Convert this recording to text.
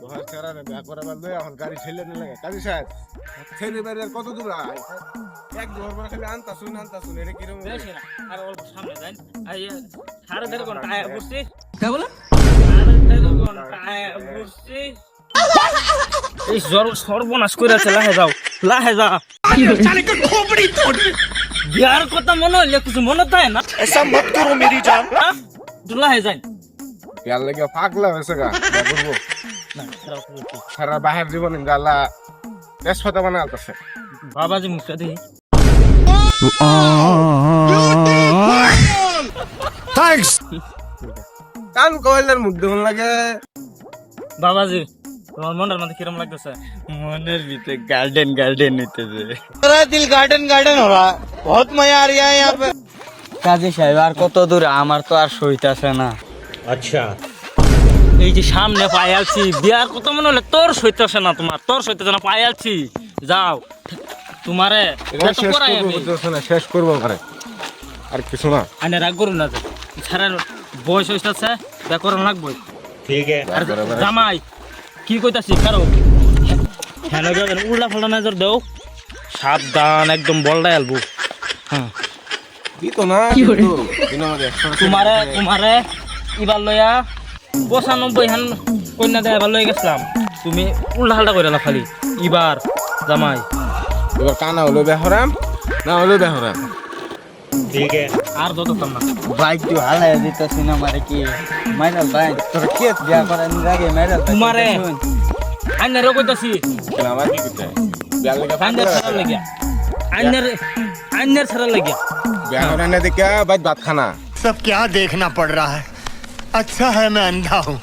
তোহার চেহারা বিয়া করাবার লই এখন গাড়ি ঠেলে নিয়ে লাগে কাজী সাহেব ছেলে বাড়ি আর কত দূর আয় এক ঘর পর খালি আনতাছুন এটা কিরকম বেশি না আর ওর সামনে যাই এই 3.5 ঘন্টা আয়া বসছি क्या बोला 3.5 ঘন্টা আয়া বসছি এই সর্বনাশ কইরাছে লাহে যা বিয়ার কথা মনে হইলে কিছু মনে থাকে না ऐसा मत करो मेरी जान। লাহে যাই বিয়ার লাগে পাগলা হয়েছে গা বিয়া করবো না খারাপ হয়েছে। সারা বাহির জীবন ইনশাআল্লাহ তেজপাতা বানাইতেছে বাবাজি মুখটা দেখি थैंक्स। কান কইলের মুখ দেখুন লাগে বাবাজি তোমার মনের মধ্যে কিরম লাগতেছে মনের ভিতরে গার্ডেন নিতেছে मेरा दिल गार्डन गार्डन हो रहा है, बहुत मजा आ रहा है यहाँ पे। কাজী সাহেব আর কত দূরে আমার তো আর সইতাছে না अच्छा এই যে সামনে পায়ে আলছি বিয়ার কথা মনে হলে তোর সইতেছে না তোর সইতেছে না পায়ে আলছি যাও তোমারে এটা এত শেষ করাই করবো আমি বুঝতেছ না শেষ করবো করে আর কিছু না আনে রাগ করুন না ছাড়ার বয়স হইতাছে বিয়া করুন লাগবই ठीक है। আর জামাই কি কইতাছি কারো হ্যাঁ উল্টা ফাল্টা নজর দেও সাবধান একদম বলডাই আলবো হ্যাঁ দিত না কিন্তু দিনের মধ্যে 100 তোমারে এবার লইয়া 95 হান কন্যা দেয় এবার লই গেছিলাম তুমি উল্টা হাল্টা করে না খালি এবার জামাই এবার কানা হলো বেহরাম না হলো বেহরাম ठीक है। আর যতক্ষণ না বাইক তো হালাই দিতেছি না মারে কি মাইরাল ভাই তোর কে বিয়া করার আগে মাইরাল ভাই তোমারে আইনারে কইতাছি কেন আমার কি করতে বিয়ার লাগে আইনার ছাড়া লাগিয়া আইনার ছাড়া লাগিয়া বেহরাম না দেখে বাইত ভাত খানা सब क्या देखना पड़ रहा है, अच्छा है मैं अंधा हूँ।